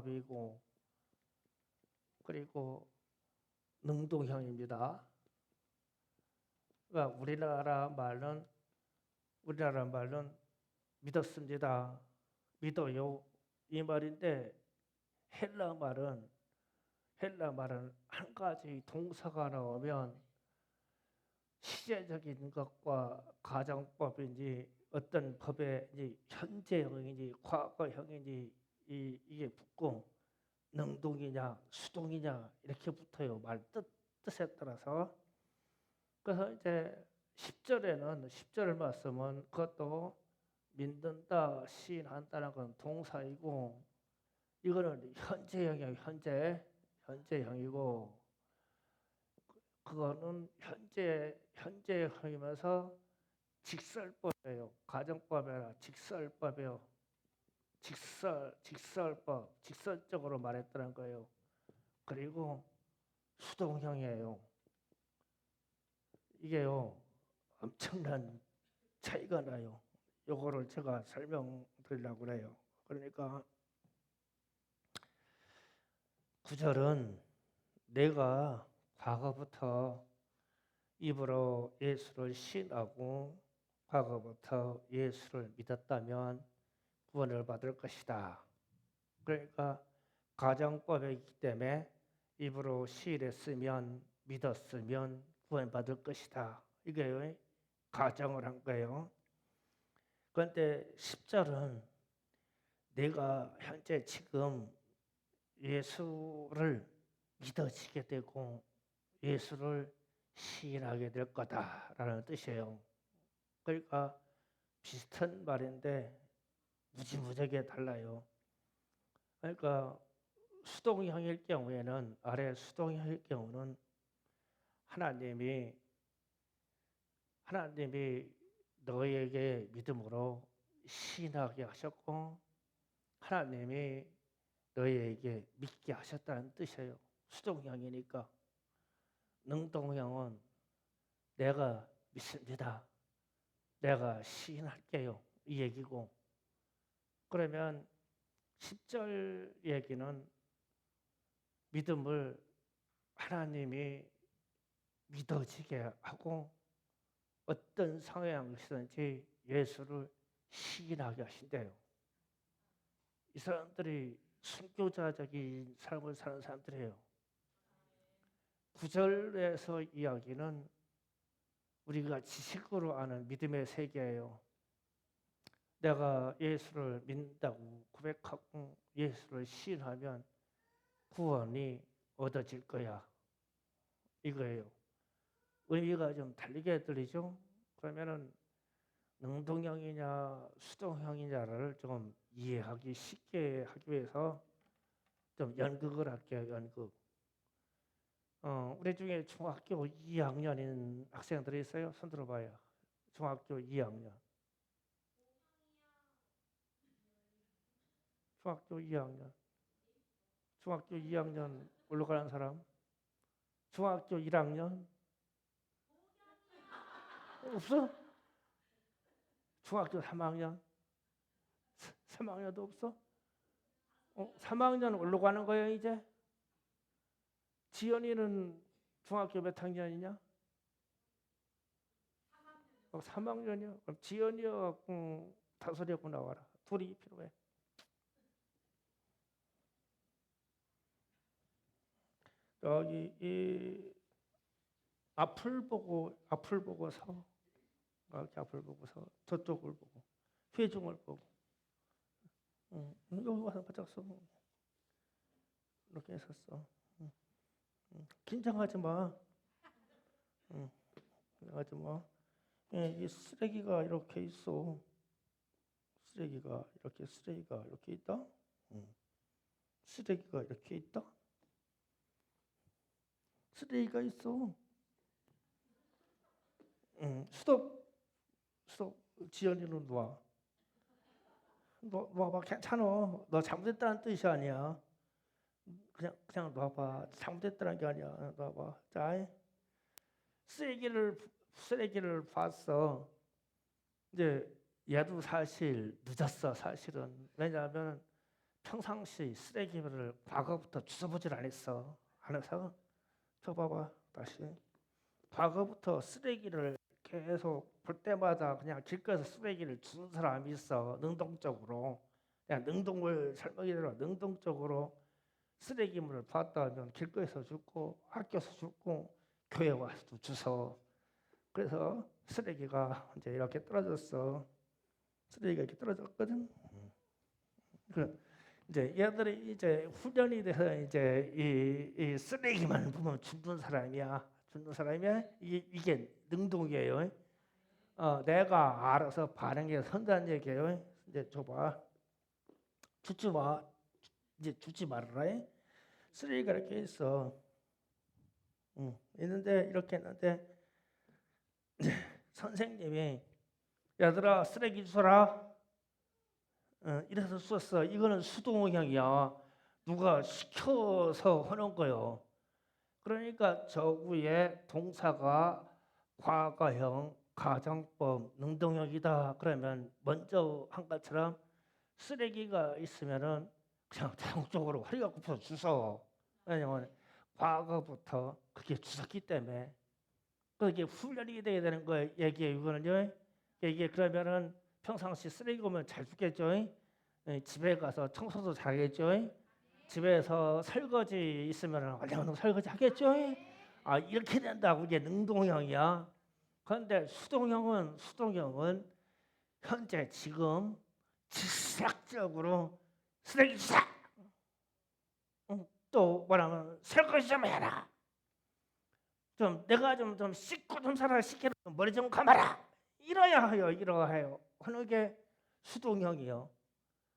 가정법이고 그리고 능동형입니다. 그러니까 우리나라 말은 믿었습니다. 믿어요. 이 말인데 헬라 말은 한 가지 동사가 나오면 시제적인 것과 가정법인지 어떤 법의 현재형인지 과거형인지 이게 붙고 능동이냐 수동이냐 이렇게 붙어요. 말 뜻에 따라서. 그래서 이제 10절을 말씀은 그것도 믿는다, 시인한다는 건 동사이고 이거는 현재형이에요. 현재형이고 그거는 현재형이면서 직설법이에요. 가정법이 아니라 직설법이에요. 직설법, 직설적으로 말했다는 거예요. 그리고 수동형이에요. 이게요, 엄청난 차이가 나요. 요거를 제가 설명드리려고 해요. 그러니까 9절은 내가 과거부터 입으로 예수를 시인하고 과거부터 예수를 믿었다면 구원을 받을 것이다. 그러니까 가정법이기 때문에 입으로 시인했으면 믿었으면 구원받을 것이다. 이게 가정을 한 거예요. 그런데 10절은 내가 현재 지금 예수를 믿어지게 되고 예수를 시인하게 될 거다라는 뜻이에요. 그러니까 비슷한 말인데 무지무지하게 달라요. 그러니까 수동형일 경우에는 수동형일 경우는 하나님이 너에게 믿음으로 시인하게 하셨고 하나님이 너에게 믿게 하셨다는 뜻이에요. 수동형이니까. 능동형은 내가 믿습니다. 내가 시인할게요. 이 얘기고. 그러면 10절 얘기는 믿음을 하나님이 믿어지게 하고 어떤 상황이든지 예수를 시인하게 하신대요. 이 사람들이 순교자적인 삶을 사는 사람들이에요. 9절에서 이야기는 우리가 지식으로 아는 믿음의 세계예요. 내가 예수를 믿는다고 고백하고 예수를 시인하면 구원이 얻어질 거야. 이거예요. 의미가 좀 다르게 들리죠? 그러면은 능동형이냐 수동형이냐를 좀 이해하기 쉽게 하기 위해서 좀 연극을 할게요. 연극. 우리 중에 중학교 2학년인 학생들이 있어요? 손 들어봐요. 중학교 2학년. 중학교 2학년. 중학교 2학년 올라가는 사람? 중학교 1학년? 없어? 중학교 3학년? 3학년도 없어? 3학년 올라가는 거예요, 이제? 지연이는 중학교 몇 학년이냐? 3학년이요? 그럼 지연이하고 다솔이하고 나와라. 둘이 필요해. 여기 이 앞을 보고서 이렇게 앞을 보고서 저쪽을 보고 회중을 보고 여기 와서 바짝 서 이렇게 했었어. 긴장하지 마. 긴장하지 마. 이 쓰레기가 이렇게 있어. 쓰레기가 이렇게 있다. 쓰레기가 이렇게 있다. 쓰레기가 있어. 스톱. 지연이는 놔봐. 괜찮아. 너 잘못했다는 뜻이 아니야. 그냥 놔봐. 잘못했다는 게 아니야. 놔봐. 자, 쓰레기를 봤어. 이제 얘도 사실 늦었어. 사실은 왜냐하면 평상시 쓰레기를 과거부터 주워보질 않았어. 안에서 저 봐봐 다시. 과거부터 쓰레기를 계속 볼 때마다 그냥 길가에서 쓰레기를 주는 사람이 있어. 능동적으로. 그냥 능동을 설명이 들어. 능동적으로 쓰레기물을 봤다 하면 길가에서 줍고 학교에서 줍고 교회 와서도 주워. 그래서 쓰레기가 이제 이렇게 떨어졌어. 쓰레기가 이렇게 떨어졌거든. 그 이제 얘들이 이제 훈련이 돼서 이제 이 쓰레기만 보면 죽는 사람이야. 죽는 사람이야. 이게 능동이에요. 내가 알아서 반응해 선다는 얘기예요. 이제 줘봐. 죽지 마. 이제 죽지 말아라. 쓰레기가 이렇게 있어. 있는데 이렇게 했는데 선생님이 얘들아 쓰레기 주워라. 이래서 썼어. 이거는 수동형이야. 누가 시켜서 하는 거요. 그러니까 저 위에 동사가 과거형, 가정법, 능동형이다. 그러면 먼저 한 것처럼 쓰레기가 있으면은 그냥 대동적으로 허리가 굽혀서 주워. 왜냐면 과거부터 그게 주웠기 때문에 그게 훈련이 돼야 되는 거예요. 얘기예요. 이거는요. 이게 그러면은 평상시 쓰레기 오면 잘 죽겠죠. 집에 가서 청소도 잘하겠죠. 집에서 설거지 있으면 얼른 설거지 하겠죠. 이렇게 된다고. 이게 능동형이야. 그런데 수동형은 현재 지금 즉각적으로 쓰레기 주사. 또 뭐라면 설거지 좀 해라. 좀 내가 좀 씻고 좀 살아. 씻기라. 머리 좀 감아라. 이러해요. 하는 게 수동형이요.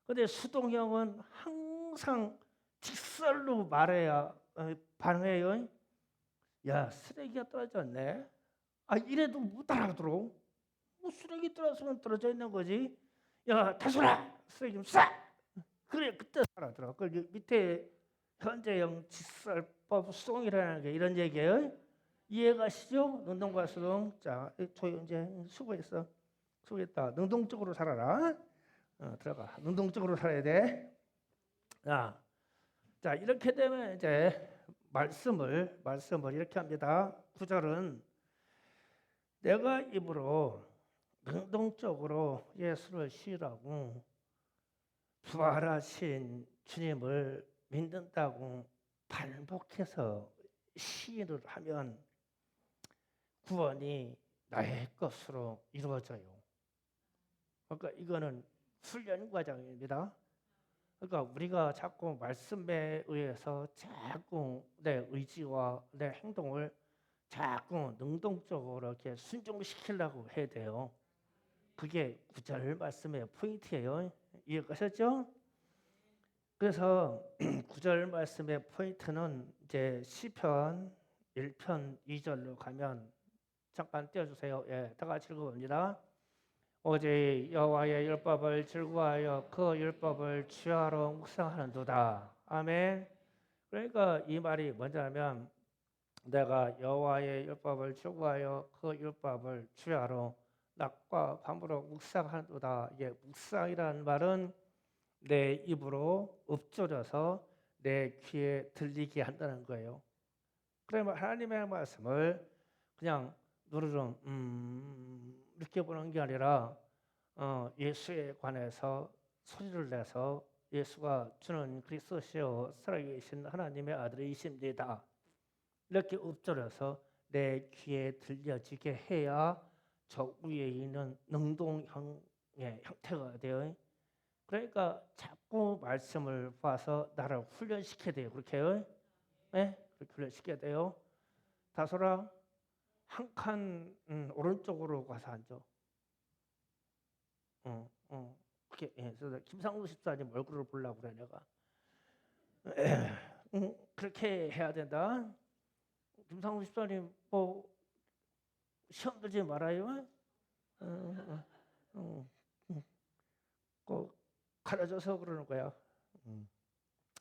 근데 수동형은 항상 직설로 말해야 반응해요. 야, 쓰레기가 떨어졌네. 이래도 못 알아들어. 뭐 쓰레기 떨어졌으면 떨어져 있는 거지. 야, 다솔아, 쓰레기 좀 싸. 그래, 그때 알아들어. 그 밑에 현재형 직설법 수동이라는 게 이런 얘기예요. 이해가시죠? 능동과 수동. 자, 조현재 수고했어. 수고했다. 능동적으로 살아라. 들어가. 능동적으로 살아야 돼. 자, 이렇게 되면 이제 말씀을 이렇게 합니다. 9절은 내가 입으로 능동적으로 예수를 시인하고 부활하신 주님을 믿는다고 반복해서 시인을 하면 구원이 나의 것으로 이루어져요. 그러니까 이거는 훈련 과정입니다. 그러니까 우리가 자꾸 말씀에 의해서 자꾸 내 의지와 내 행동을 자꾸 능동적으로 이렇게 순종시키려고 해야 돼요. 그게 9절 말씀의 포인트예요. 이해가셨죠? 그래서 9절 말씀의 포인트는 이제 시편 1편 2절로 가면 잠깐 띄워주세요. 다 같이 읽어봅니다. 오직 여호와의 율법을 즐거워하여 그 율법을 취하러 묵상하는도다. 아멘. 그러니까 이 말이 뭐냐면 내가 여호와의 율법을 즐거워하여 그 율법을 취하러 낮과 밤으로 묵상하는도다. 이게 묵상이라는 말은 내 입으로 읊조려서 내 귀에 들리게 한다는 거예요. 그러면 하나님의 말씀을 그냥 누르름 이렇게 보는 게 아니라 예수에 관해서 소리를 내서 예수가 주는 그리스도시요 살아계신 하나님의 아들이십니다. 이렇게 읊조려서 내 귀에 들려지게 해야 저 위에 있는 능동형의 형태가 돼요. 그러니까 자꾸 말씀을 봐서 나를 훈련시켜야 돼요. 그렇게요? 네? 그렇게 훈련시켜야 돼요. 다솔아, 한 칸 오른쪽으로 가서 앉아. 그렇게. 그래서 김상우 집사님 얼굴을 보려고 그래 내가. 그렇게 해야 된다. 김상우 집사님 뭐 시험 들지 말아요. 꼭 가려져서 그러는 거야.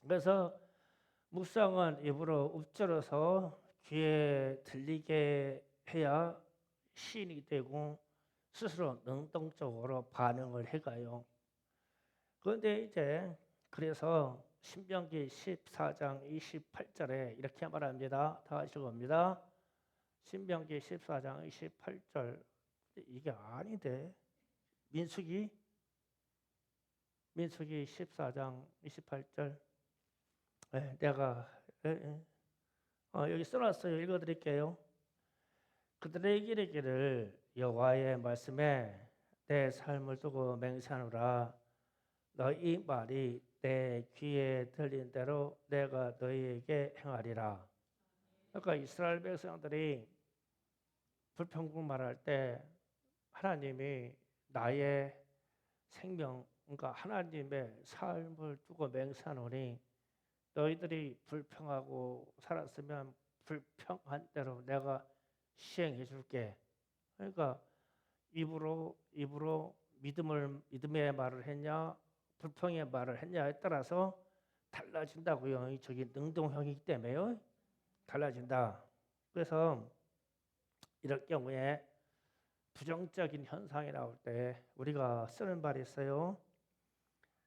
그래서 묵상은 입으로 읊조려서 귀에 들리게 해야 시인이 되고 스스로 능동적으로 반응을 해가요. 그런데 이제 그래서 신명기 14장 28절에 이렇게 말합니다. 다 같이 봅니다. 신명기 14장 28절. 이게 아닌데. 민수기 14장 28절. 내가 여기 써놨어요. 읽어드릴게요. 그들의 이르기를 여호와의 말씀에 내 삶을 두고 맹세하노라. 너희 말이 내 귀에 들린 대로 내가 너희에게 행하리라. 그러니까 이스라엘 백성들이 불평불 말할 때 하나님이 나의 생명, 그러니까 하나님의 삶을 두고 맹세하노니 너희들이 불평하고 살았으면 불평한 대로 내가 시행해 줄게. 그러니까 입으로 믿음의 말을 했냐 불평의 말을 했냐에 따라서 달라진다고요. 저기 능동형이기 때문에요. 달라진다. 그래서 이럴 경우에 부정적인 현상이 나올 때 우리가 쓰는 말이 있어요.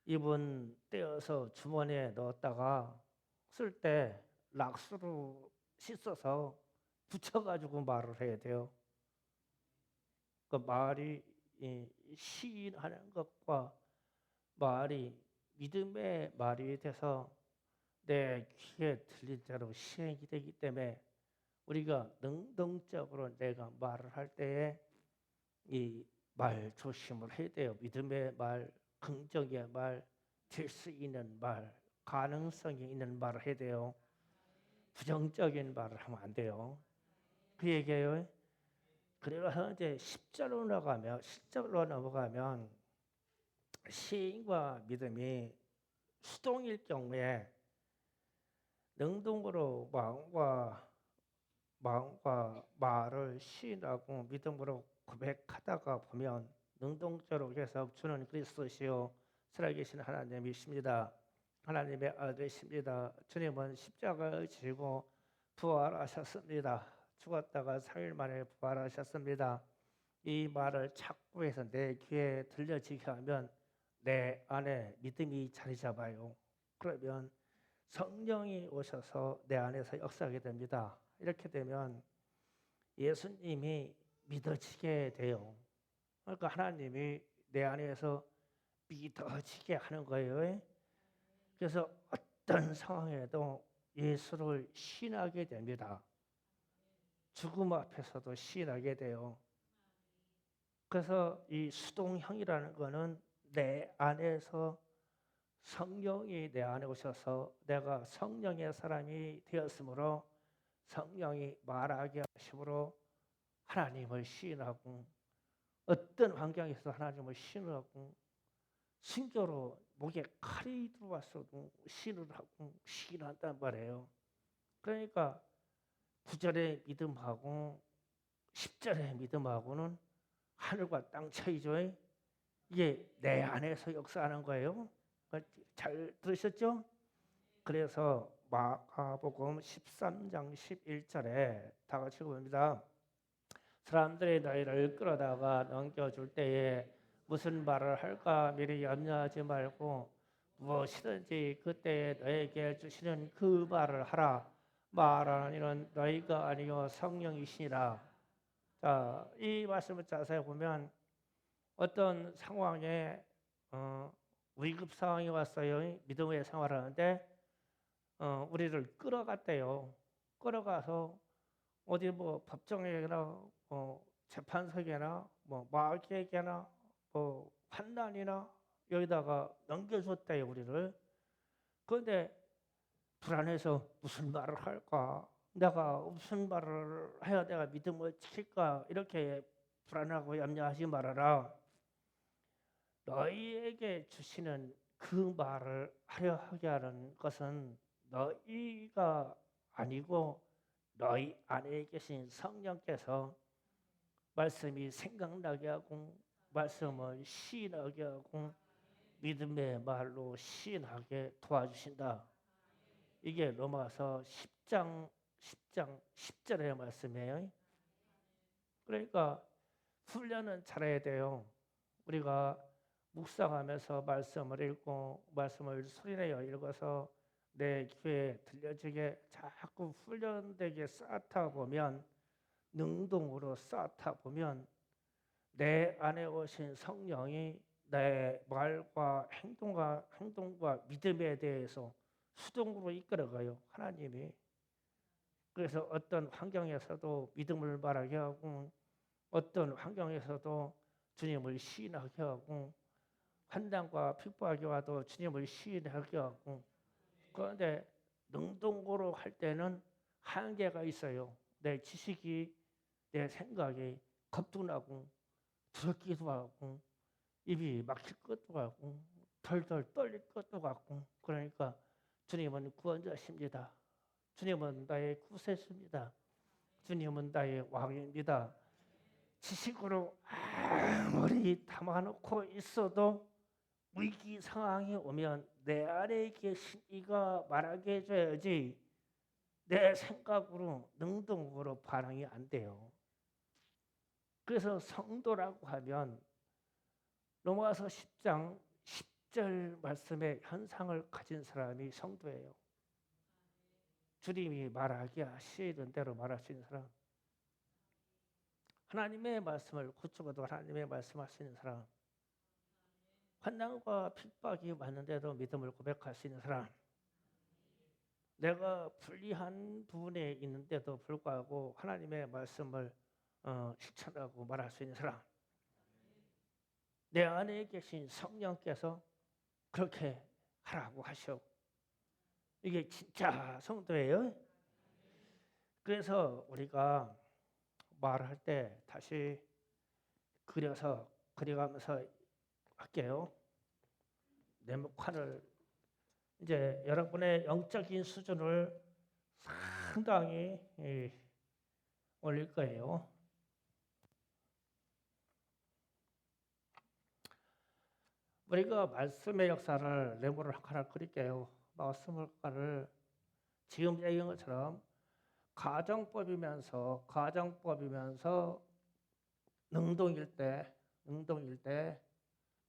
입은 떼어서 주머니에 넣었다가 쓸 때 락스로 씻어서 붙여가지고 말을 해야 돼요. 그 말이 시인하는 것과 말이 믿음의 말이 돼서 내 귀에 들린 대로 시행이 되기 때문에 우리가 능동적으로 내가 말을 할 때에 이 말 조심을 해야 돼요. 믿음의 말, 긍정의 말, 될 수 있는 말, 가능성이 있는 말을 해야 돼요. 부정적인 말을 하면 안 돼요. 그 얘기예요. 그래서 이제 10절로 넘어가면 시인과 믿음이 수동일 경우에 능동으로 마음과 말을 시인하고 믿음으로 고백하다가 보면 능동적으로 해서 주는 그리스도시요 살아계신 하나님이십니다. 하나님의 아들이십니다. 주님은 십자가를 지고 부활하셨습니다. 죽었다가 3일 만에 부활하셨습니다. 이 말을 자꾸 해서 내 귀에 들려지게 하면 내 안에 믿음이 자리 잡아요. 그러면 성령이 오셔서 내 안에서 역사하게 됩니다. 이렇게 되면 예수님이 믿어지게 돼요. 그러니까 하나님이 내 안에서 믿어지게 하는 거예요. 그래서 어떤 상황에도 예수를 신하게 됩니다. 죽음 앞에서도 신하게 돼요. 그래서 이 수동형이라는 거는 내 안에서 성령이 내 안에 오셔서 내가 성령의 사람이 되었으므로 성령이 말하게 하심으로 하나님을 시인하고 어떤 환경에서 하나님을 시인하고 순교로 목에 칼이 들어왔어도 시인을 하고 시인한단 말이에요. 그러니까 9절의 믿음하고 10절의 믿음하고는 하늘과 땅 차이죠. 이게 내 안에서 역사하는 거예요. 잘 들으셨죠? 그래서 마가복음 13장 11절에 다 같이 봅니다. 사람들이 너희를 끌어다가 넘겨줄 때에 무슨 말을 할까 미리 염려하지 말고 무엇이든지 그때에 너에게 주시는 그 말을 하라. 말하는 이는 너희가 아니요 성령이시니라. 자, 이 말씀을 자세히 보면 어떤 상황에 위급 상황이 왔어요. 믿음의 생활하는데 우리를 끌어갔대요. 끌어가서 어디 뭐 법정에나 재판석에나 뭐 마귀에게나 뭐 환난이나 여기다가 넘겨줬대요 우리를. 그런데 불안해서 무슨 말을 할까? 내가 무슨 말을 해야 내가 믿음을 지킬까? 이렇게 불안하고 염려하지 말아라. 너희에게 주시는 그 말을 하려 하게 하는 것은 너희가 아니고 너희 안에 계신 성령께서 말씀이 생각나게 하고 말씀을 시인하게 하고 믿음의 말로 시인하게 도와주신다. 이게 로마서 10장 10절의 말씀이에요. 그러니까 훈련은 잘해야 돼요. 우리가 묵상하면서 말씀을 읽고 말씀을 소리내어 읽어서 내 귀에 들려지게 자꾸 훈련되게 쌓다 보면, 능동으로 쌓다 보면 내 안에 오신 성령이 내 말과 행동과 믿음에 대해서 수동으로 이끌어가요, 하나님이. 그래서 어떤 환경에서도 믿음을 말하게 하고, 어떤 환경에서도 주님을 시인하게 하고, 환난과 핍박이 와도 주님을 시인하게 하고. 그런데 능동으로 할 때는 한계가 있어요. 내 지식이, 내 생각이 겁도 두렵기도 하고, 입이 막힐 것도 하고, 덜덜 떨릴 것도 같고. 그러니까 주님은 구원자십니다. 주님은 나의 구세주입니다. 주님은 나의 왕입니다. 지식으로 아무리 담아놓고 있어도 위기 상황이 오면 내 안에 계신 이가 말하게 해줘야지, 내 생각으로 능동으로 반응이 안 돼요. 그래서 성도라고 하면 로마서 10장 10절 말씀의 현상을 가진 사람이 성도예요. 주님이 말하게 하시는 대로 말할 수 있는 사람, 하나님의 말씀을 굳죽어도 하나님의 말씀할 수 있는 사람, 환난과 핍박이 왔는데도 믿음을 고백할 수 있는 사람, 내가 불리한 부분에 있는데도 불구하고 하나님의 말씀을 실천하고 말할 수 있는 사람, 내 안에 계신 성령께서 그렇게 하라고 하셔. 이게 진짜 성도예요. 그래서 우리가 말할 때 다시 그려가면서 할게요. 네모칸을 이제 여러분의 영적인 수준을 상당히 올릴 거예요. 우리가 말씀의 역사를 네모를 하나 그릴게요. 말씀을 지금 얘기한 것처럼 가정법이면서 능동일 때,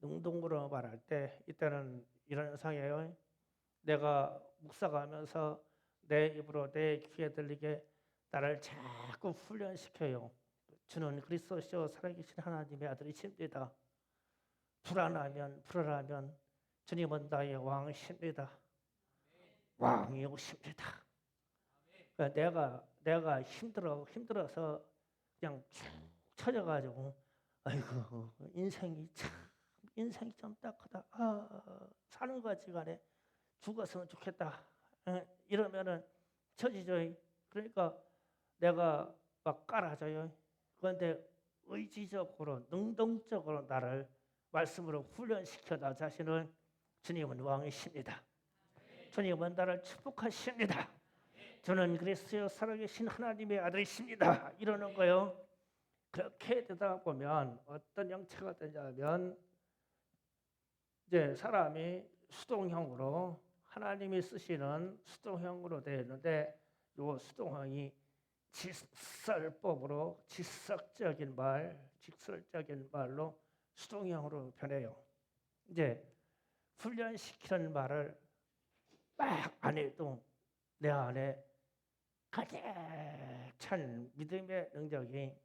능동으로 말할 때, 이때는 이런 현상이에요. 내가 묵상하면서 내 입으로 내 귀에 들리게 나를 자꾸 훈련시켜요. 주는 그리스도시요 살아계신 하나님의 아들이십니다. 불안하면 주님은 나의 왕이십니다. 왕이 오십니다. 그러니까 내가 힘들어서 그냥 쭉 처져가지고, 아이고 인생이 좀 딱하다. 사는 가지간에 죽었으면 좋겠다. 이러면은 처지죠. 그러니까 내가 막 깔아줘요. 그런데 의지적으로 능동적으로 나를 말씀으로 훈련시켜 나 자신을, 주님은 왕이십니다. 주님은 나를 축복하십니다. 저는 그리스도여 살아계신 하나님의 아들이십니다. 이러는 거요. 그렇게 되다 보면 어떤 형체가 되냐면, 이제 사람이 수동형으로, 하나님이 쓰시는 수동형으로 되어 있는데, 이 수동형이 직설법으로 직설적인 말로 수동형으로 변해요. 이제 훈련시키는 말을 막 안 해도 내 안에 가득 찬 믿음의 능력이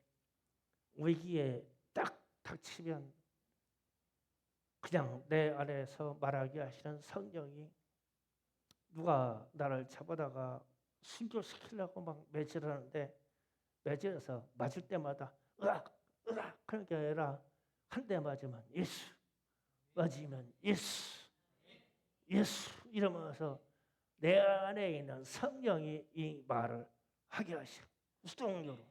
위기에 딱 닥치면 그냥 내 안에서 말하게 하시는 성령이, 누가 나를 잡아다가 순교시키려고 막 매질하는데, 매질해서 맞을 때마다 으악 그런 게 아니라, 한 대 맞으면 예수, 맞으면 예수 이러면서 내 안에 있는 성령이 이 말을 하게 하시고, 수동적으로.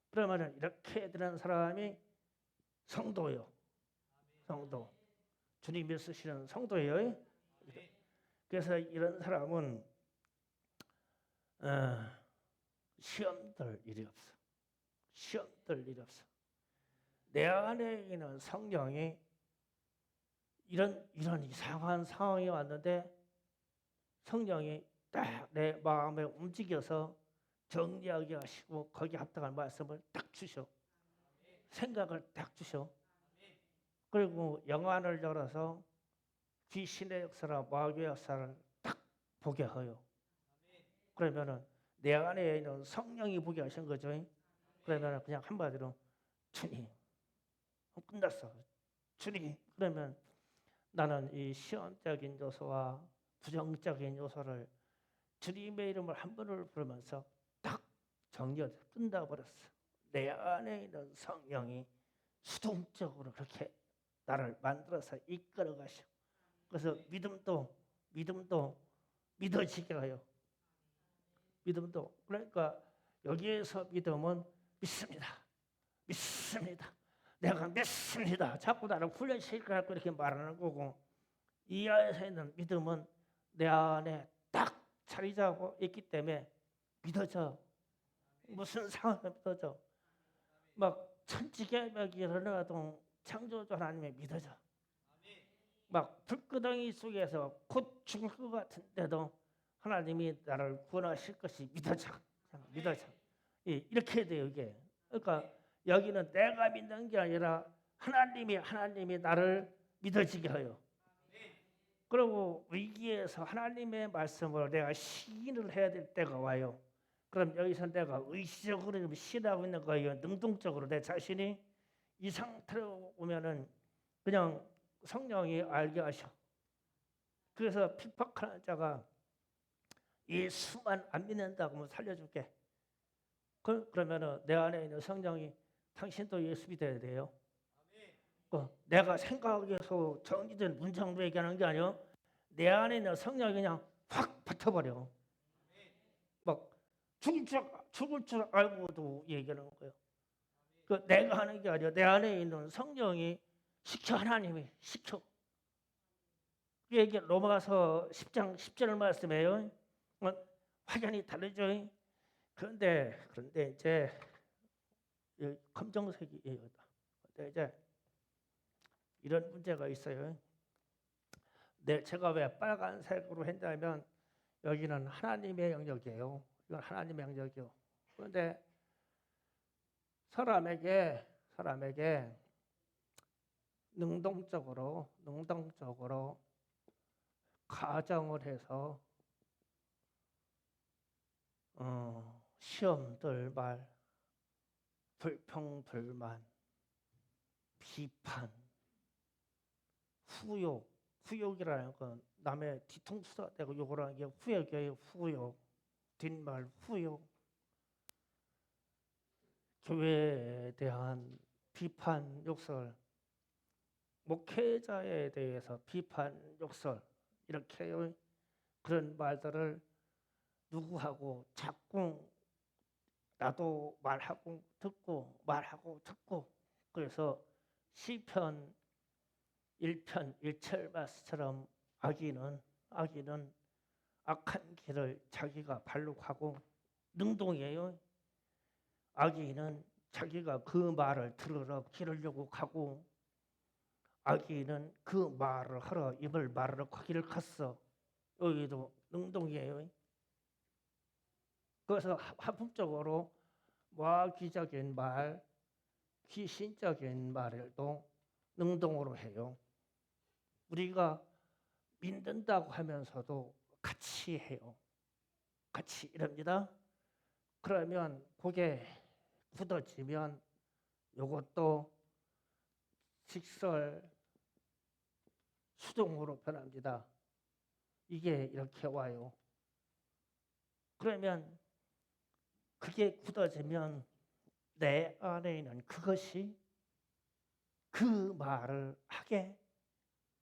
그러면 이렇게 되는 사람이 성도요. 성도. 주님이 쓰시는 성도예요. 그래서 이런 사람은 시험 들 일이 없어. 내 안에 있는 성령이 이런 이상한 상황이 왔는데, 성령이 딱 내 마음에 움직여서 정리하게 하시고 거기에 합당한 말씀을 딱 주셔. 생각을 딱 주셔. 그리고 영안을 열어서 귀신의 역사나 마귀의 역사를 딱 보게 해요. 그러면은 내 안에 있는 성령이 보게 하신 거죠. 그러면 그냥 한마디로 주님, 끝났어. 주님. 그러면 나는 이 시험적인 요소와 부정적인 요소를 주님의 이름을 한 번을 부르면서 딱 정리가 끝나버렸어. 내 안에 있는 성령이 수동적으로 그렇게 나를 만들어서 이끌어 가셔. 그래서 믿음도 믿어지게 해요. 믿음도. 그러니까 여기에서 믿음은 믿습니다. 내가 믿습니다. 자꾸 나를 훈련시키고 이렇게 말하는 거고, 이 안에서 있는 믿음은 내 안에 딱 자리 잡고 있기 때문에 믿어져. 무슨 상황도 믿어져. 막 천지개벽이 일어나도 창조주 하나님의 믿어져. 막 불구덩이 속에서 곧 죽을 것 같은데도 하나님이 나를 구원하실 것이 믿어져. 이렇게 돼요, 이게. 그러니까 여기는 내가 믿는 게 아니라 하나님이 나를 믿어지게 해요. 그리고 위기에서 하나님의 말씀을 내가 시인을 해야 될 때가 와요. 그럼 여기서 내가 의지적으로 시인하고 있는 거예요. 능동적으로 내 자신이 이 상태로 오면은 그냥 성령이 알게 하셔. 그래서 핍박하는 자가 예수만 안 믿는다고 하면 살려줄게. 그러면은 내 안에 있는 성령이 당신도 예수 믿어야 돼요. 내가 생각해서 정리된 문장으로 얘기하는 게 아니요. 내 안에 있는 성령이 그냥 확 붙어버려. 막 죽을 줄 알고도 얘기하는 거예요. 내가 하는 게 아니라 내 안에 있는 성령이 하나님이 시켜. 이게 로마서 10장 10절 말씀이에요. 확연히 다르죠. 그런데 이제 검정색이에요. 근데 이제 이런 문제가 있어요. 제가 왜 빨간색으로 했냐면 여기는 하나님의 영역이에요. 이건 하나님의 영역이요. 그런데 사람에게 능동적으로 가정을 해서 시험들 말, 불평, 불만, 비판, 후욕이라는 건 남의 뒤통수 대고 욕을 하는 게 후욕이에요. 후욕, 뒷말, 후욕. 교회에 대한 비판, 욕설, 목회자에 대해서 비판, 욕설, 이렇게 그런 말들을 누구하고 자꾸 나도 말하고 듣고 그래서 시편 1편 1철 말씀처럼 악인은 악한 길을 자기가 발로 가고 능동이에요. 악인은 자기가 그 말을 들으러 길을 가고 악인은 그 말을 하러 입을 말하러 길을 갔어. 여기도 능동이에요. 그래서 합법적으로 마귀적인 말, 귀신적인 말도 능동으로 해요. 우리가 믿는다고 하면서도 같이 해요. 같이 이럽니다. 그러면 그게 굳어지면 이것도 직설 수동으로 변합니다. 이게 이렇게 와요. 그러면 그게 굳어지면 내 안에 있는 그것이 그 말을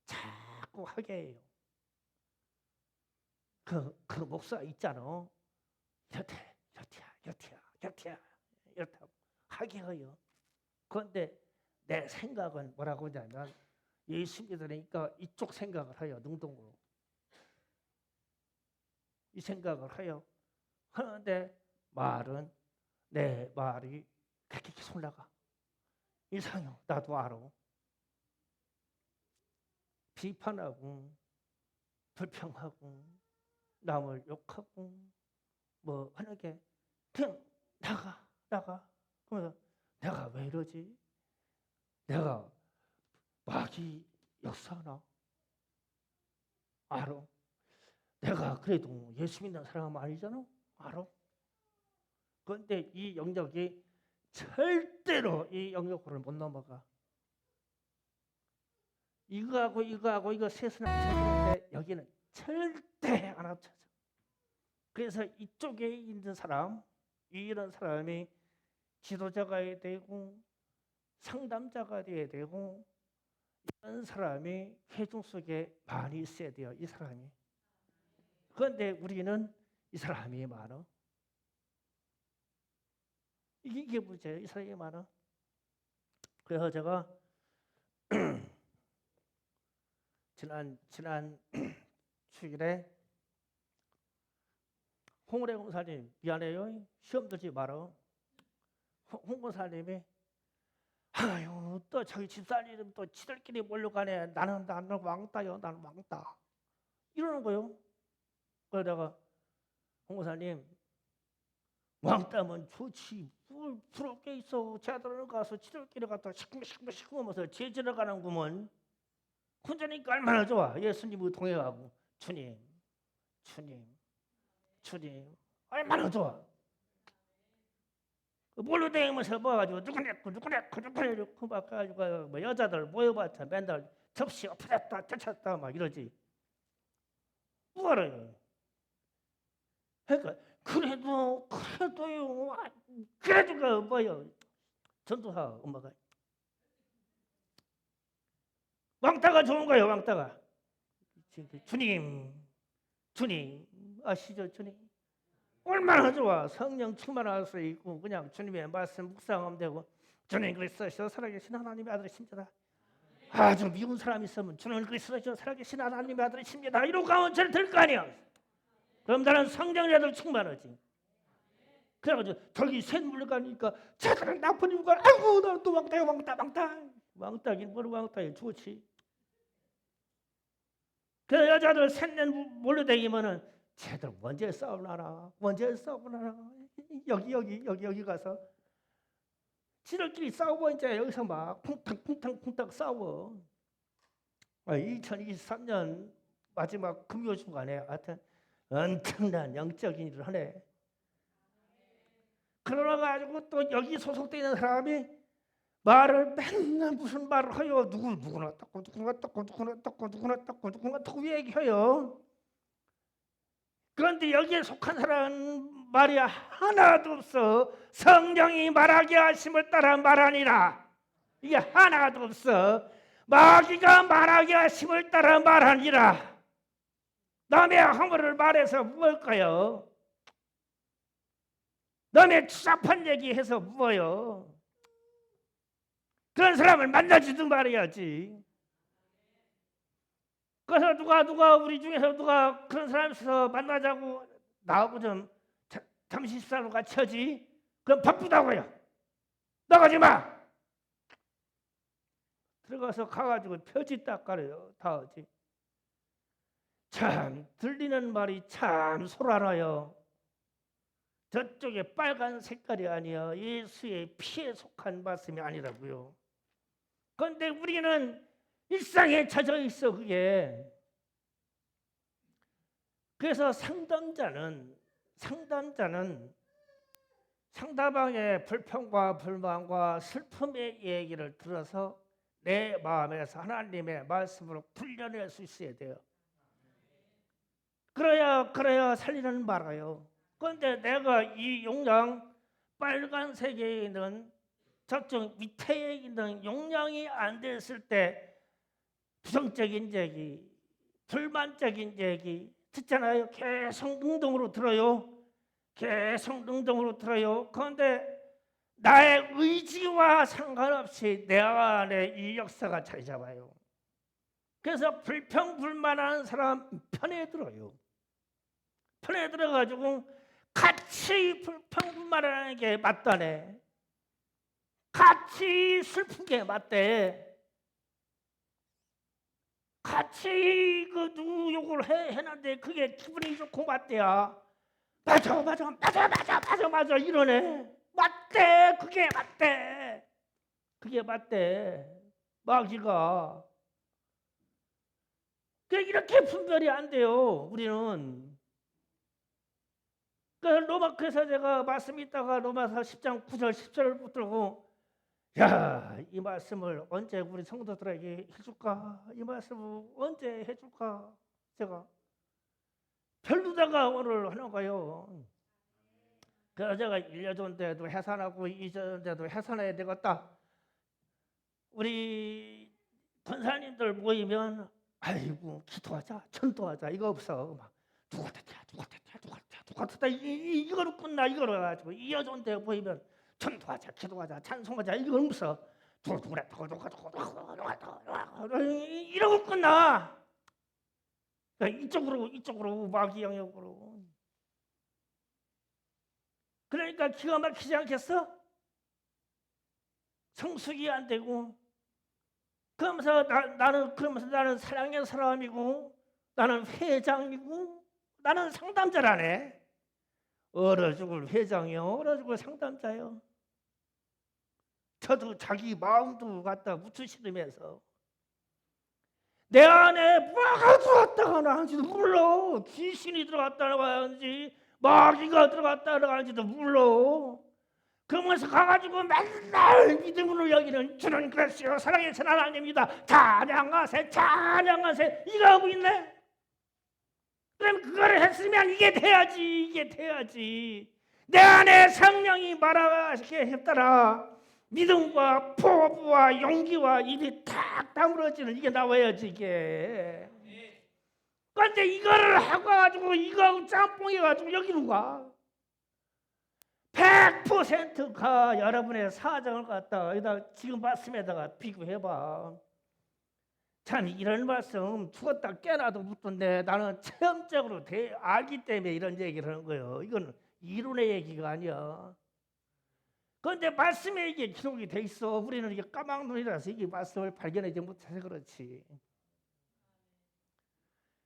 자꾸 하게 해요. 그 목사 있잖아. 이렇다고 하게 해요. 그런데 내 생각은 뭐라고 하냐면 예수 믿으니까 이쪽 생각을 해요. 능동으로. 이 생각을 해요. 하는데 내 말이 그렇게 계속 나가. 이상해요. 나도 알아. 비판하고 불평하고 남을 욕하고 뭐 하는 게 그냥 나가. 그러면서 내가 왜 이러지? 내가 마귀 역사하나? 알아. 내가 그래도 예수 믿는 사람은 아니잖아. 알아. 그런데 이 영역이 절대로 이 영역으로 못 넘어가. 이거하고 이거 셋은 합쳐지는데 여기는 절대 안 합쳐져. 그래서 이쪽에 있는 사람, 이런 사람이 지도자가 돼야 되고 상담자가 돼야 되고 이런 사람이 회중 속에 많이 있어야 돼요. 이 사람이. 그런데 우리는 이 사람이 많아. 이게 문제예요. 이 사람이 많아. 그래서 제가 지난 주일에 홍은혜 공사님 미안해요. 시험 들지 말어. 홍 공사님이 아유 또 저기 집사님 또 지들끼리 몰려가네. 나는 왕따요. 나는 왕따. 이러는 거요. 그래서 내가 홍 공사님 왕따면 좋지. 뭘 부러울 게 있어. 제들은 가서 지들끼리 갔다 시큼시큼하면서 제지러 가는 구먼. 혼자니까 얼마나 좋아. 예수님을 동행하고 주님 얼마나 좋아. 뭘로 다니면서 모아가지고 누구네 막 가지고 뭐 여자들 모여봤자 맨날 접시 엎어졌다 젖혔다 막 이러지. 뭐하러요? 그러니까 그래도요. 그래도가 뭐요? 전도사 엄마가 왕따가 좋은 거예요. 왕따가. 주님 아시죠? 주님 얼마나 좋아. 성령 충만할 수 있고 그냥 주님의 말씀 묵상하면 되고 주님 그리스도시여 살아계신 하나님의 아들이십니다. 아주 미운 사람이 있으면 주님 그리스도시여 살아계신 하나님의 아들이십니다. 이러고 가면 잘 될 거 아니야. 그럼 나는 성령이라도 충만하지. 그래가지고 저기 셋 물러가니까 쟤들은 나쁜 이유가 아이고 나 또 왕따긴 뭐로 왕따야. 좋지. 그 여자들 셋넷 몰려다니면은 쟤들 언제 싸우나라 여기 가서 지들끼리 싸우고 이제 여기서 막 쿵탕 싸워. 2023년 마지막 금요 중간에 하여튼 엄청난 영적인 일을 하네. 그러나 가지고 또 여기 소속되어 있는 사람이 말을 맨날 무슨 말을 해요. 누구나 또 얘기해요. 그런데 여기에 속한 사람은 말이 하나도 없어. 성령이 말하게 하심을 따라 말하니라. 이게 하나도 없어. 마귀가 말하게 하심을 따라 말하니라. 남의 허물을 말해서 뭘까요? 남의 추잡한 얘기해서 뭐요? 그런 사람을 만나지도 말아야지. 그래서 누가 우리 중에서 누가 그런 사람 있어서 만나자고 나하고 좀 잠시 식사로 같이 하지. 그럼 바쁘다고요. 나가지 마. 들어가서 가가지고 표지 닦아요. 다 하지. 참 들리는 말이 참 소란해요. 저쪽에 빨간 색깔이 아니야. 예수의 피에 속한 말씀이 아니라고요. 그런데 우리는 일상에 젖어 있어 그게. 그래서 상담자는 상대방의 불평과 불만과 슬픔의 얘기를 들어서 내 마음에서 하나님의 말씀으로 풀려낼 수 있어야 돼요. 그래야 살리는 말아요. 그런데 내가 이 용량 빨간색에 있는 저쪽 밑에 있는 용량이 안 됐을 때 부정적인 얘기, 불만적인 얘기 듣잖아요. 계속 능동으로 들어요. 그런데 나의 의지와 상관없이 내 안에 이 역사가 자리 잡아요. 그래서 불평불만한 사람 편에 들어요. 편에 들어가지고 같이 불평불만하는 게 맞다네. 같이 슬픈 게 맞대. 같이 그 누구 욕을 해놨는데 그게 기분이 좋고 맞대야. 맞아 이러네. 맞대. 그게 맞대. 마귀가. 이렇게 분별이 안 돼요. 우리는. 그래서 제가 말씀 있다가 로마서 10장 9절 10절을 붙들고 야, 이 말씀을 언제 우리 성도들에게 해줄까? 이 말씀을 언제 해줄까? 제가 별로다가 오늘 하는 거예요. 그래서 제가 1년 전에도 해산하고 2년 전에도 해산해야 되겠다. 우리 권사님들 모이면 아이고 기도하자 전도하자 이거 없어. 막 누가 됐다 이거로 끝나. 이거로 가지고 2년 전에 모이면 전도하자 기도하자 찬송하자 이거 없어. 이러고 끝나. 이쪽으로 마귀 영역으로. 그러니까 기가 막히지 않겠어? 성숙이 안 되고 그러면서 나는 사랑의 사람이고 나는 회장이고 나는 상담자라네. 얼어 죽을 회장이요 얼어 죽을 상담자요. 저도 자기 마음도 갖다 묻히시면서 내 안에 뭐가 들어갔다가 나는지도 몰라. 귀신이 들어갔다가 나는지 마귀가 들어갔다가 나는지도 몰라. 그러면서 가가지고 맨날 믿음으로 여기는 주는 그랬어요. 사랑의 전 하나님입니다. 찬양하세 찬양하세 이거 하고 있네. 그럼 그거를 했으면 이게 돼야지. 내 안에 성령이 말하게 했더라. 믿음과 포부와 용기와 입이 탁 다물어지는 이게 나와야지 이게. 그런데 이거를 하고 가지고 이거 짬뽕해 가지고 여기로 가. 100%가 여러분의 사정을 갖다가 여기다 지금 말씀에다가 비교해봐. 참 이런 말씀 죽었다 깨나도 묻던데 나는 체험적으로 알기 때문에 이런 얘기를 하는 거예요. 이건 이론의 얘기가 아니야. 그런데 말씀에 이게 기록이 돼 있어. 우리는 이게 까막눈이라서 이게 말씀을 발견하지 못해서 그렇지.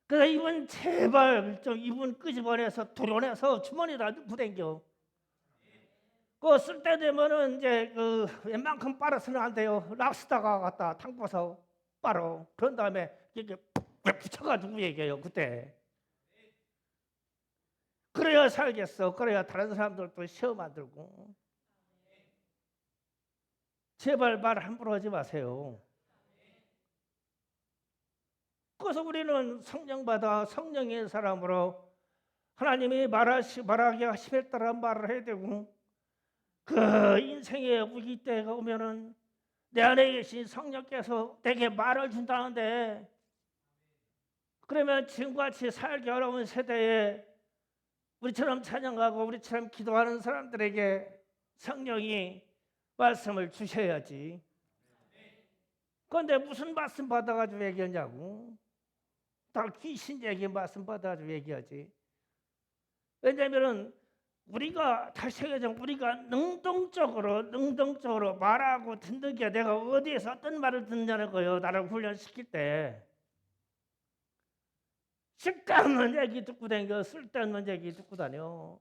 그래서 이분 제발 좀 이분 끄집어내서 도려내서 주머니에다 넣고 댕겨. 그 쓸 때 되면은 이제 그 웬만큼 빨아서는 안 돼요. 랍스타가 갖다 탕궈서 빨어. 그런 다음에 이렇게 붙여가지고 얘기해요. 그때. 그래야 살겠어. 그래야 다른 사람들도 시험 안 들고. 제발 말 함부로 하지 마세요. 그래서 우리는 성령 받아 성령의 사람으로 하나님이 말하게 하심에 따라 말을 해야 되고 그 인생의 위기 때가 오면은 내 안에 계신 성령께서 내게 말을 준다는데 그러면 지금같이 살기 어려운 세대에 우리처럼 찬양하고 우리처럼 기도하는 사람들에게 성령이 말씀을 주셔야지. 그런데 무슨 말씀 받아가지고 얘기하냐고. 다 귀신 얘기 말씀 받아가지고 얘기하지. 왜냐하면 우리가 다시 얘기하자면 우리가 능동적으로 말하고 듣는 게 내가 어디에서 어떤 말을 듣냐는 거예요. 나를 훈련시킬 때. 쓸데없는 얘기 듣고 다니고 쓸데없는 얘기 듣고 다녀.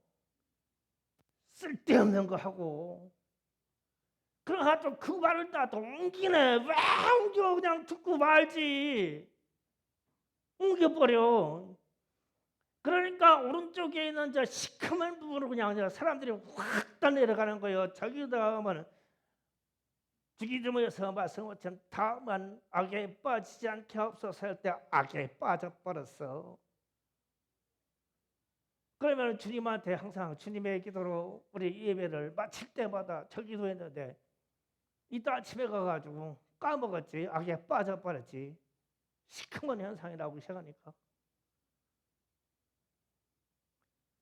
쓸데없는 거 하고. 그래가지고 그 말을 다 옮기네. 왜 옮겨? 그냥 듣고 말지. 옮겨버려. 그러니까 오른쪽에 있는 저 시커먼 부분을 그냥 사람들이 확 다 내려가는 거예요. 저기다 하면 주기도문에서 말씀한 것처럼 다만 악에 빠지지 않게 하옵소서 할 때 악에 빠져버렸어. 그러면 주님한테 항상 주님의 기도로 우리 예배를 마칠 때마다 저기도했는데 이따 아침에 가가지고 까먹었지. 악에 빠져버렸지. 시커먼 현상이 나오기 시작하니까.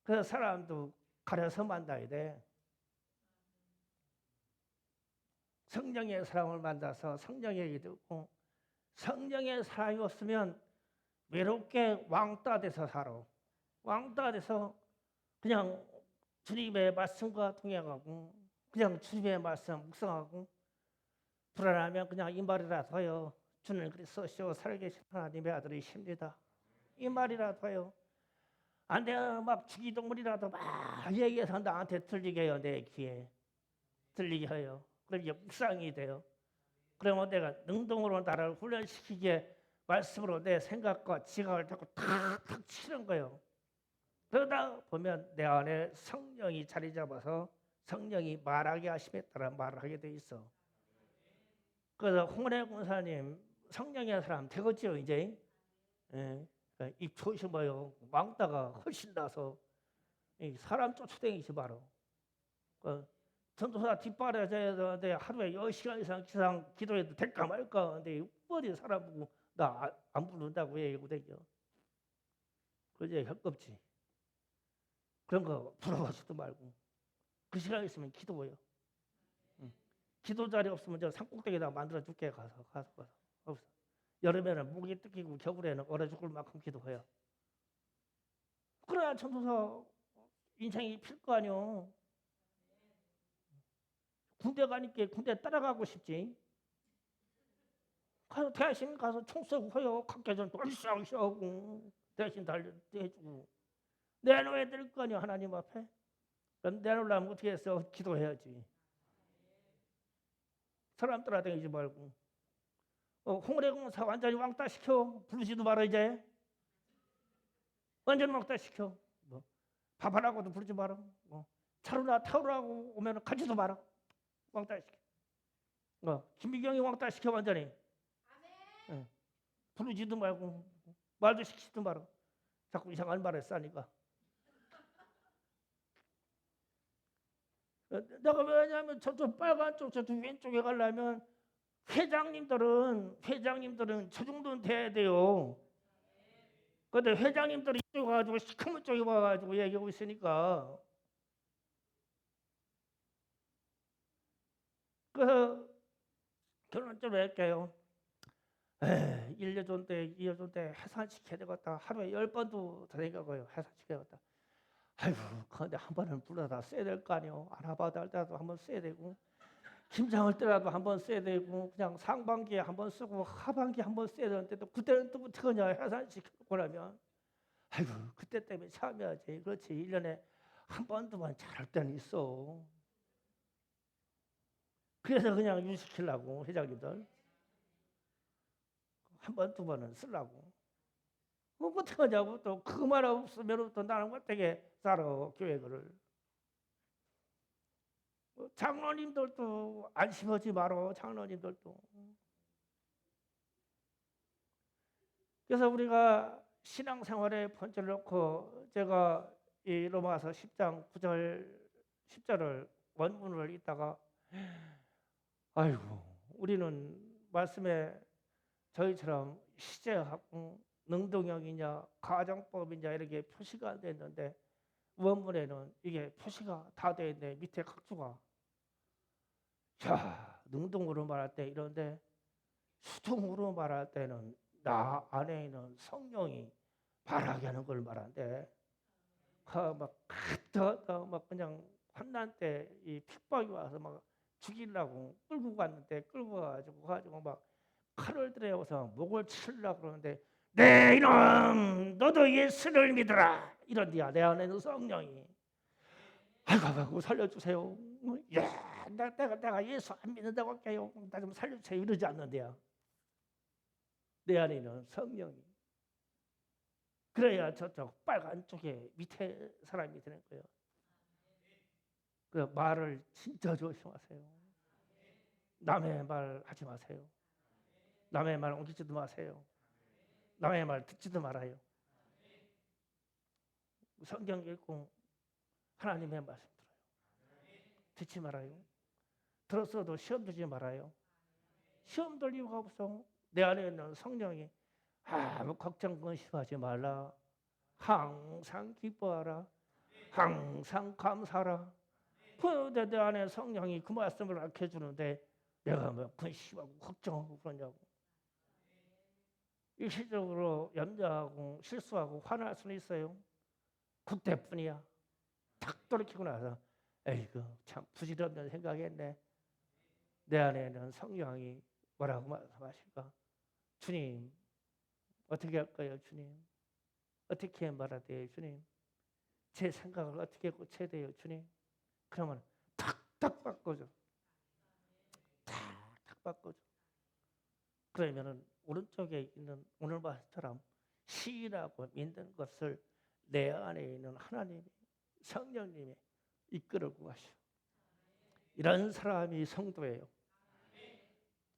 그래서 사람도 가려서 만나야 돼. 성령의 사랑을 만나서 성령의 얘기 듣고 성령의 사랑이 없으면 외롭게 왕따 돼서 살아. 왕따 돼서 그냥 주님의 말씀과 동행하고 그냥 주님의 말씀 묵상하고 불안하면 그냥 이 말이라도 해요. 주는 그리스도시요 살아계신 하나님의 아들이십니다. 이 말이라도 해요. 안 돼요. 막 주기도문이라도 막 얘기해서 나한테 들리게 해요. 내 귀에 들리게 해요. 그럼 이게 묵상이 돼요. 그러면 내가 능동으로 나를 훈련시키기에 말씀으로 내 생각과 지각을 자꾸 탁탁 치는 거예요. 그러다 보면 내 안에 성령이 자리 잡아서 성령이 말하게 하심에 따라 말을 하게 돼 있어. 그래서 홍래 군사님 성령의 사람 되겠죠 이제. 예. 그러니까 입 조심해요. 왕따가 훨씬 나서 사람 쫓아다니지 마라. 그 전도사 뒷바라져야 되는데 하루에 10시간 이상 기도해도 될까 말까. 근데 어디 사람 보고 나 안 부른다고 얘기하고 다녀. 그제 헛겁지. 그런 거 부러워하지도 말고 그 시간 있으면 기도해요. 응. 기도 자리 없으면 저 산꼭대기에다 만들어 줄게 가서 없어. 여름에는 목이 뜯기고 겨울에는 얼어 죽을 만큼 기도해요. 그래야 전도사 인생이 필 거 아니요. 군대 가니까 군대 따라가고 싶지. 가서 대신 가서 총 쏘고 해요. 각계전 얼싸우고 대신 달려주고 내놓아야 될 거 아니야 하나님 앞에. 내놓으려면 어떻게 해서 기도해야지. 사람 따라다니지 말고. 홍래공사 완전히 왕따시켜. 부르지도 마라 이제. 완전 왕따시켜. 밥하라고도 부르지 마라. 차로나 타오라고 오면 가지도 마라. 왕따시켜. 김미경이 왕따시켜 완전히. 부르지도 말고 말도 시키지도 마라. 자꾸 이상한 말을 싸니까. 내가 왜냐하면 저쪽 빨간 쪽 저쪽 왼쪽에 가려면 회장님들은 저 정도는 돼야 돼요. 근데 회장님들이 이쪽에 와가지고 시커먼 쪽에 와가지고 얘기하고 있으니까 그 결론적으로 할게요. 1여존 때 2여존 때 해산시켜야 되겠다. 하루에 10번도 더 생각해요. 해산시켜야겠다. 아이고 근데 한 번은 불러다 써야 될 거 아니요. 알아봐도 할 때라도 한번 써야 되고 김장할 때라도 한번 써야 되고 그냥 상반기에 한번 쓰고 하반기에 한번 써야 되는데 또 그때는 또 어떻게 하냐. 해산시키고 나면 아이고 그때 때문에 참여하지. 그렇지 1년에 한 번, 두 번 잘할 때는 있어. 그래서 그냥 유지시키려고 회장님들 한 번, 두 번은 쓰려고. 어떻게 하냐고. 또 그 말 없으면 또 나는 어떻게 살아 교회를. 장로님들도 안심하지 말어. 장로님들도. 그래서 우리가 신앙생활에 번째를 놓고 제가 이 로마서 10장 9절 10절을 원문을 읽다가 아이고 우리는 말씀에 저희처럼 시제하고 능동형이냐 가정법이냐 이렇게 표시가 안 됐는데 원문에는 이게 표시가 다 돼 있네. 밑에 각주가 자 능동으로 말할 때 이런데 수동으로 말할 때는 나 안에 있는 성령이 말하게 하는 걸 말하는데 막 그냥 환난 때 이 핍박이 와서 막 죽이려고 끌고 갔는데 끌고 가가지고 막 칼을 들여서 목을 치려고 그러는데 내 이놈 너도 예수를 믿어라 이런디야. 내 안에 있는 성령이 아이고 살려주세요. 내가 예수 안 믿는다고 할게요. 나 좀 살려주세요 이러지 않는데요. 내 안에 있는 성령이 그래야 저쪽 빨간 쪽에 밑에 사람이 되는 거예요. 그 말을 진짜 조심하세요. 남의 말 하지 마세요. 남의 말 옮기지도 마세요. 남의 말 듣지도 말아요. 성경 읽고 하나님의 말씀 들어요. 듣지 말아요. 들었어도 시험 들지 말아요. 시험 들 이유가 없어. 내 안에 있는 성령이 아무 걱정 근심하지 말라. 항상 기뻐하라. 항상 감사하라. 내 안에 성령이 그 말씀을 알게 해주는데 내가 뭐 근심하고 걱정하고 그러냐고. 일시적으로 염려하고 실수하고 화날 수는 있어요. 그때뿐이야. 탁 돌이키고 나서 에이그 참 부질없는 생각했네. 내 안에는 성령이 뭐라고 말씀하실까? 주님 어떻게 할까요? 주님 어떻게 말해야 돼요? 주님 제 생각을 어떻게 고쳐야 돼요? 주님 그러면 탁탁 바꿔줘. 탁탁 바꿔줘. 그러면은 오른쪽에 있는 오늘 말씀처럼 시인하고 믿는 것을 내 안에 있는 하나님이 성령님이 이끌고 가셔. 이런 사람이 성도예요.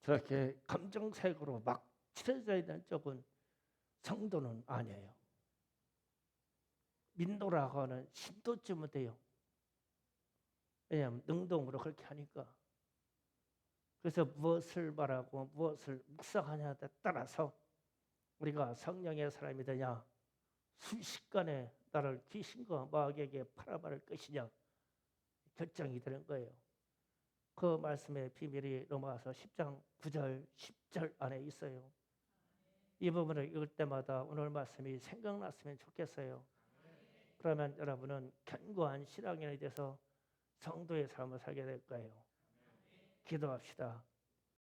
저렇게 감정색으로 막 칠해져 있는 쪽은 성도는 아니에요. 민도라고 하는 신도쯤은 돼요. 왜냐하면 능동으로 그렇게 하니까. 그래서 무엇을 말하고 무엇을 묵상하냐에 따라서 우리가 성령의 사람이 되냐, 순식간에 나를 귀신과 마귀에게 팔아버릴 것이냐 결정이 되는 거예요. 그 말씀의 비밀이 로마서 10장 9절 10절 안에 있어요. 이 부분을 읽을 때마다 오늘 말씀이 생각났으면 좋겠어요. 그러면 여러분은 견고한 신앙인이 돼서 성도의 삶을 살게 될 거예요. 기도합시다.